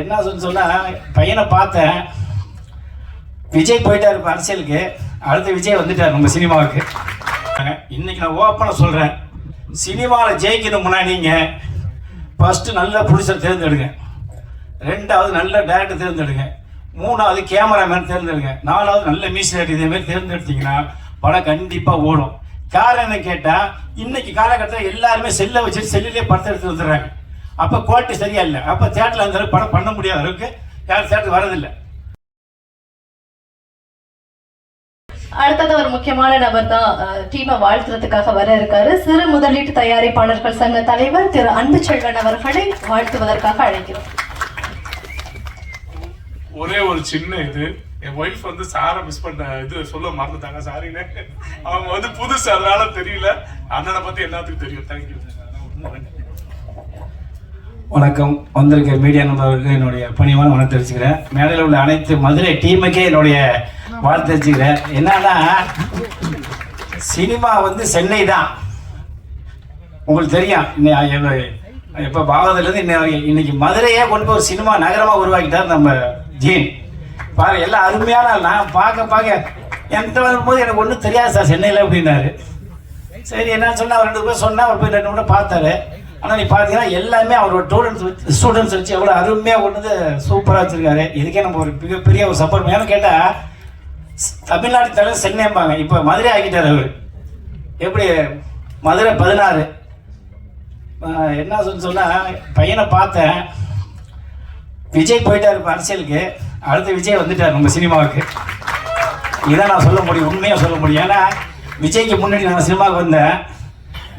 என்ன சொன்னால் பையனை பார்த்தேன். விஜய் போயிட்டார் இப்போ அரசியலுக்கு. அடுத்து விஜய் வந்துட்டார் நம்ம சினிமாவுக்கு. இன்னைக்கு நான் ஓப்பனாக சொல்கிறேன், சினிமாவில் ஜெயிக்கணும்னா நீங்கள் ஃபஸ்ட்டு நல்ல ப்ரொடியூசர் தேர்ந்தெடுங்க, ரெண்டாவது நல்ல டேரக்டர் தேர்ந்தெடுங்க, மூணாவது கேமராமேன் தேர்ந்தெடுங்க, நாலாவது நல்ல மியூசிக் இதேமாரி தேர்ந்தெடுத்தீங்கன்னா படம் கண்டிப்பாக ஓடும். காரணம் என்ன கேட்டால், இன்னைக்கு காலகட்டத்தில் எல்லாருமே செல்லை வச்சுட்டு செல்லிலே படத்தை எடுத்து வந்துடுறாங்க. அப்போ குவாலிட்டி சரியா இல்லை. அப்போ தேட்டரில் அந்த அளவுக்கு படம் பண்ண முடியாத அளவுக்கு யாரும் தேட்டர் வரதில்லை. அடுத்தது ஒரு முக்கியமான நபர் தான் டீமை வாழ்த்துறதுக்காக வர இருக்காரு. சிறு முதலீட்டு தயாரிப்பாளர்கள் சங்க தலைவர் திரு அன்புச்செல்வன் அவர்களை வாழ்த்துவதற்காக அழைக்கிறோம். ஒரே ஒரு சின்ன இது, என் ஒய்ஃப் வந்து சாரை மிஸ் பண்ண இது சொல்ல மறந்துட்டாங்க, சாரின்னு. அவங்க வந்து புதுசு, அதனால தெரியல. அண்ணனை பத்தி எல்லாத்துக்கும் தெரியும். தேங்க்யூ. வணக்கம். வந்திருக்க மீடியா நண்பர்களுக்கு என்னுடைய பணிவான வணக்கம் தெரிவிச்சுக்கிறேன். மேடையில் உள்ள அனைத்து மதுரை டீமுக்கே என்னுடைய வாழ்த்து தெரிவிச்சுக்கிறேன். என்னன்னா, சினிமா வந்து சென்னை தான், உங்களுக்கு தெரியும். இப்போ பாவதிலேருந்து இன்னைக்கு மதுரையே கொண்டு போய் ஒரு சினிமா நகரமாக உருவாக்கிட்டார் நம்ம ஜீன். பாருங்க, எல்லாம் அருமையான. நான் பார்க்க என்கிட்ட வரும்போது எனக்கு ஒன்றும் தெரியாது சார் சென்னையில் அப்படின்னாரு. சரி என்னன்னு சொன்னால் அவர் 2 பேர் சொன்னால் அவர் போய் 2 மூணு பார்த்தாரு. ஆனால் நீ பார்த்தீங்கன்னா எல்லாமே அவரோட ஸ்டூடெண்ட்ஸ் வச்சு எவ்வளோ அருமையாக கொண்டு வந்து சூப்பராக வச்சுருக்காரு. இதுக்கே நம்ம ஒரு மிகப்பெரிய ஒரு சப்போர்ட். ஏன்னு கேட்டால், தமிழ்நாட்டு தலைவர் சென்னைம்பாங்க, இப்போ மதுரை ஆக்கிட்டார் அவர். எப்படி மதுரை 16. என்ன சொன்னால் பையனை பார்த்தேன். விஜய் போயிட்டார் இப்போ அரசியலுக்கு. அடுத்து விஜய் வந்துட்டார் நம்ம சினிமாவுக்கு. இதான் நான் சொல்ல முடியும், உண்மையாக சொல்ல முடியும். ஏன்னா விஜய்க்கு முன்னாடி நான் சினிமாவுக்கு வந்தேன்.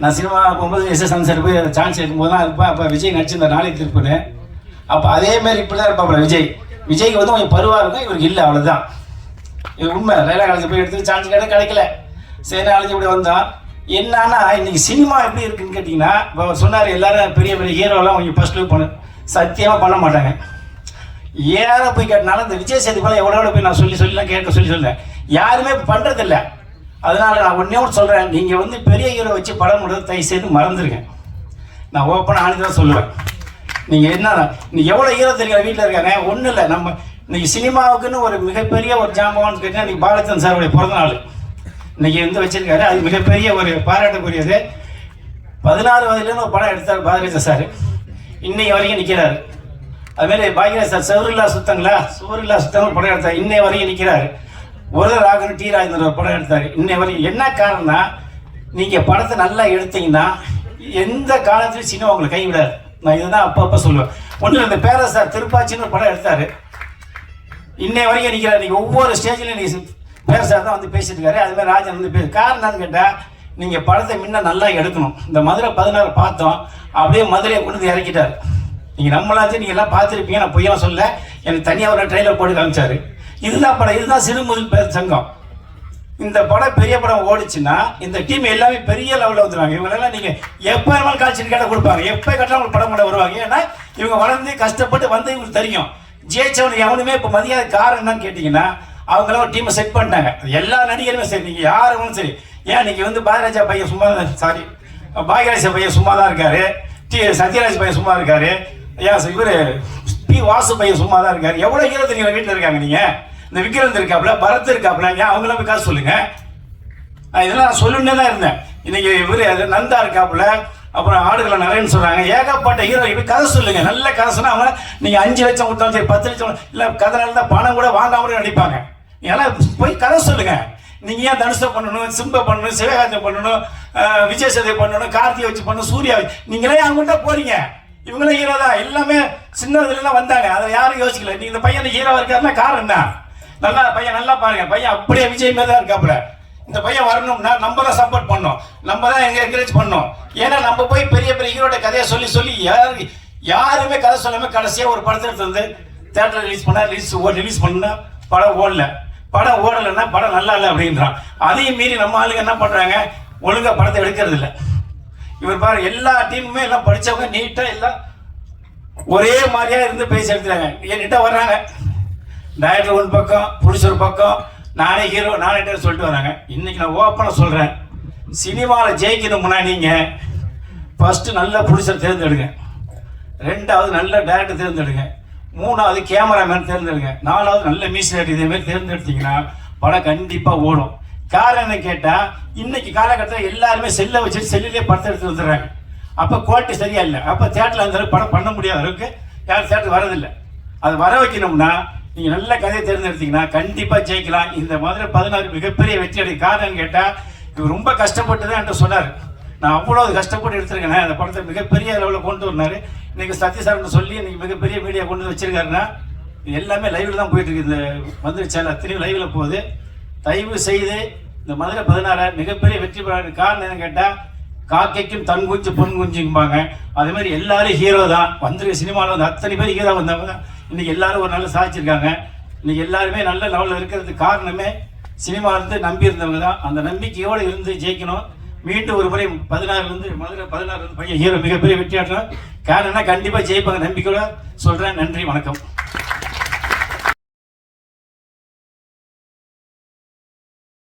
நான் சினிமா போகும்போது எஸ்.எஸ். சார் போய் சான்ஸ் எடுக்கும்போது தான் இருப்பேன். அப்போ விஜய் நடிச்சிருந்த நாளை திருப்புன்னு. அப்போ அதேமாரி இப்படி தான் இருப்பாப்புல விஜய். விஜய்க்கு வந்து கொஞ்சம் பருவாக இருக்கும், இவருக்கு இல்லை, அவ்வளோதான். இது உண்மை. லைலா காலேஜ் போய் எடுத்து சான்ஸ் கிடைக்கல. சரி நாளைக்கு இப்படி வந்தான். என்னன்னா, இன்னைக்கு சினிமா எப்படி இருக்குன்னு கேட்டிங்கன்னா, இப்போ சொன்னார் எல்லாரும் பெரிய பெரிய ஹீரோலாம் கொஞ்சம் ஃபர்ஸ்ட் லுக் பண்ணு, சத்தியமாக பண்ண மாட்டாங்க. ஏற போய் கேட்டனால இந்த விஜய் சேதுபதி எவ்வளோ போய் நான் சொல்லலாம் கேட்க சொல்லேன். யாருமே பண்ணுறதில்ல. அதனால் நான் ஒன்றே ஒன்று சொல்கிறேன், நீங்கள் வந்து பெரிய ஹீரோ வச்சு படம் முடியாது, தயவு செய்து மறந்துடுங்க. நான் ஓப்பனாக ஆனது தான் சொல்லுவேன். நீங்கள் என்ன நீங்கள் எவ்வளோ ஹீரோ தெரியுற வீட்டில் இருக்காங்க. ஒன்றும் இல்லை, நம்ம இன்றைக்கி சினிமாவுக்குன்னு ஒரு மிகப்பெரிய ஒரு ஜாம்பவான்னு கேட்டால் இன்றைக்கி பாலச்சந்திரன் சாருடைய பிறந்த நாள் இன்றைக்கி வந்து வச்சுருக்காரு. அது மிகப்பெரிய ஒரு பாராட்டக்கூடியது. 16 வயதுலேருந்து ஒரு படம் எடுத்தார் பாரதிராஜா சார். இன்னைக்கு வரைக்கும் நிற்கிறாரு. அதுமாரி பாக்யராஜ் சார் சவுரில்லா சுத்தங்கள் படம் எடுத்தார். இன்னை வரைக்கும் நிற்கிறாரு. ஒரு ராகன் டி ராஜேந்திரன் ஒரு படம் எடுத்தார். இன்னை வரைக்கும். என்ன காரணம்னா, நீங்கள் படத்தை நல்லா எடுத்தீங்கன்னா எந்த காலத்துலையும் சினிமா உங்களை கைவிடாது. நான் இதுதான் அப்பப்போ சொல்லுவேன். ஒன்றும் இந்த பேரரசார் திருப்பாச்சின்னு ஒரு படம் எடுத்தார். இன்னை வரைக்கும் நிற்கிறார். நீங்கள் ஒவ்வொரு ஸ்டேஜ்லையும் நீங்கள் பேரரசார் தான் வந்து பேசிட்டு இருக்காரு. அதுமாதிரி ராஜன் வந்து காரணம் என்னன்னு கேட்டால், நீங்கள் படத்தை முன்ன நல்லா எடுக்கணும். இந்த மதுரை 16 பார்த்தோம், அப்படியே மதுரையை கொண்டு வந்து இறக்கிட்டார். நீங்கள் நம்மளாச்சும் நீங்கள் எல்லாம் பார்த்துருப்பீங்க, நான் பொய்யெல்லாம் சொல்ல. எனக்கு தனியாக ஒரு ட்ரெயிலர் போட்டு காமிச்சார். இதுதான் படம், இதுதான் சிறு முதல் பேர் சங்கம். இந்த படம் பெரிய படம் ஓடிச்சுன்னா இந்த டீம் எல்லாமே பெரிய லெவலில் வந்துடுவாங்க. இவங்களெல்லாம் நீங்கள் எப்போ வேணாலும் காய்ச்சிட்டு கேட்டால் கொடுப்பாங்க, எப்போ கேட்டாலும் உங்களுக்கு படம் பண்ண வருவாங்க. ஏன்னா இவங்க வளர்ந்து கஷ்டப்பட்டு வந்து இவங்களுக்கு தெரியும். ஜெயிச்சவனுக்கு எவனுமே இப்போ மதியாத காரணம் என்னன்னு கேட்டிங்கன்னா, அவங்களாம் ஒரு டீமை செட் பண்ணிட்டாங்க. எல்லா நடிகருமே சரி, நீங்கள் யாரும் சரி. ஏன் நீங்கள் வந்து பாரதிராஜா பையன் சும்மா பாக்யராஜா பையன் சும்மா தான் இருக்காரு, சத்யராஜ் பையன் சும்மா இருக்காரு, இவர் பி வாசு பையன் சும்மா தான் இருக்காரு. எவ்வளோ ஹீரோ தெரியுங்க வீட்டில் இருக்காங்க. நீங்கள் இந்த விக்ரந்த் இருக்காப்புல, பரத் இருக்காப்புல, ஏன் அவங்களாம் போய் காசு சொல்லுங்க. இதெல்லாம் நான் சொல்லுன்னே தான் இருந்தேன். இன்னைக்கு இவர் நந்தா இருக்காப்புல, அப்புறம் ஆடுகளை நிறையன்னு சொல்கிறாங்க. ஏகப்பட்ட ஹீரோ இப்போ கதை சொல்லுங்க. நல்ல கதை சொன்னால் அவங்க நீங்கள் 5 லட்சம் கொடுத்தாலும் சரி, 10 லட்சம் இல்லை, கதை நல்லா பணம் கூட வாங்காம நடிப்பாங்க. நீங்களாம் போய் கதை சொல்லுங்க. நீங்கள் ஏன் தனுஷை பண்ணணும், சிம்பை பண்ணணும், சிவகாஜம் பண்ணணும், விஜய் சேதுபதி பண்ணணும், கார்த்திகை வச்சு பண்ணணும், சூர்யா, நீங்களே அவங்கள்ட்ட போறீங்க. இவங்களே ஹீரோ தான். எல்லாமே சின்ன இதுலாம் வந்தாங்க, அதை யாரும் யோசிக்கல. நீ இந்த பையன் ஹீரோ இருக்காருன்னா காரணம் தான். நல்லா பையன் நல்லா பாருங்க, பையன் அப்படியே விஜய் மாதிரி தான் இருக்காப்புல. இந்த பையன் வரணும்னா நம்ம தான் சப்போர்ட் பண்ணோம், நம்ம தான் என்கரேஜ் பண்ணோம். ஏன்னா நம்ம போய் பெரிய பெரிய ஹீரோட கதையை சொல்லி யாருமே கதை சொல்லாமல் கடைசியாக ஒரு படத்தை எடுத்து வந்து தேட்டரில் ரிலீஸ் பண்ணா படம் ஓடல. படம் ஓடலைன்னா படம் நல்லா இல்லை அப்படின்றான். அதையும் மீறி நம்ம ஆளுங்க என்ன பண்ணுறாங்க, ஒழுங்காக படத்தை எடுக்கிறது இல்லை. இவர் பாரு, எல்லா டீமுமே எல்லாம் படித்தவங்க நீட்டாக எல்லாம் ஒரே மாதிரியாக இருந்து பேசி எடுத்துறாங்க. என்கிட்ட வர்றாங்க, டைரக்டர் ஒரு பக்கம், ப்ரொடியூசர் பக்கம், நானே ஹீரோ நானே சொல்லிட்டு வராங்க. இன்னைக்கு நான் ஓப்பனாக சொல்கிறேன், சினிமாவில் ஜெயிக்கணும்னா நீங்கள் ஃபஸ்ட்டு நல்ல ப்ரொடியூசர் தேர்ந்தெடுங்க, ரெண்டாவது நல்ல டைரக்டர் தேர்ந்தெடுங்க, 3வது கேமராமேன் தேர்ந்தெடுங்க, 4வது நல்ல மியூசிக் இதே மாதிரி தேர்ந்தெடுத்தீங்கன்னா படம் கண்டிப்பாக ஓடும். காரணம் என்ன கேட்டால், இன்னைக்கு காலகட்டத்தில் எல்லாருமே செல்லை வச்சுட்டு செல்லிலே படத்தை எடுத்து வந்துடுறாங்க. அப்போ குவாலிட்டி சரியா இல்லை. அப்போ தேட்டரில் அந்த அளவுக்கு படம் பண்ண முடியாத அளவுக்கு யாரும் தேட்டருக்கு வரதில்லை. அது வர வைக்கணும்னா நீங்கள் நல்ல கதையை தேர்ந்தெடுத்தீங்கன்னா கண்டிப்பாக ஜெயிக்கலாம். இந்த மதுரை 16 மிகப்பெரிய வெற்றி அடையும். காரணம் கேட்டால், இவர் ரொம்ப கஷ்டப்பட்டு தான் என்கிட்ட சொன்னார். நான் அவ்வளோ கஷ்டப்பட்டு எடுத்துருக்கேன், அந்த படத்தை மிகப்பெரிய அளவில் கொண்டு வந்தார். இன்னைக்கு சத்யசாரன் சொல்லி இன்னைக்கு மிகப்பெரிய மீடியா கொண்டு வந்து வச்சிருக்காருன்னா எல்லாமே லைவில் தான் போயிட்டு இருக்கு. இந்த மதுரை சேனல் அத்தனையும் லைவில் போகுது. தயவு செய்து இந்த மதுரை 16 மிகப்பெரிய வெற்றி பெற காரணம் என்ன கேட்டால், காக்கைக்கும் தன் குஞ்சு பொன் குஞ்சும்பாங்க. அதே மாதிரி எல்லாரும் ஹீரோ தான். வந்திருக்க சினிமாவில் வந்து அத்தனை பேர் ஹீரோ வந்தவங்க தான் இன்னைக்கு எல்லாரும் ஒரு நல்ல சாதிச்சிருக்காங்க. இன்னைக்கு எல்லாருமே நல்ல லெவலில் இருக்கிறதுக்கு காரணமே சினிமா இருந்து நம்பி இருந்தவங்க தான். அந்த நம்பிக்கையோடு இருந்து ஜெயிக்கணும். மீண்டும் ஒரு முறை 16 மதுரை 16 பையன் ஹீரோ மிகப்பெரிய வெற்றி ஆட்டணும். காரணம்னா கண்டிப்பாக ஜெயிப்பாங்க நம்பிக்கையோட சொல்கிறேன். நன்றி, வணக்கம்.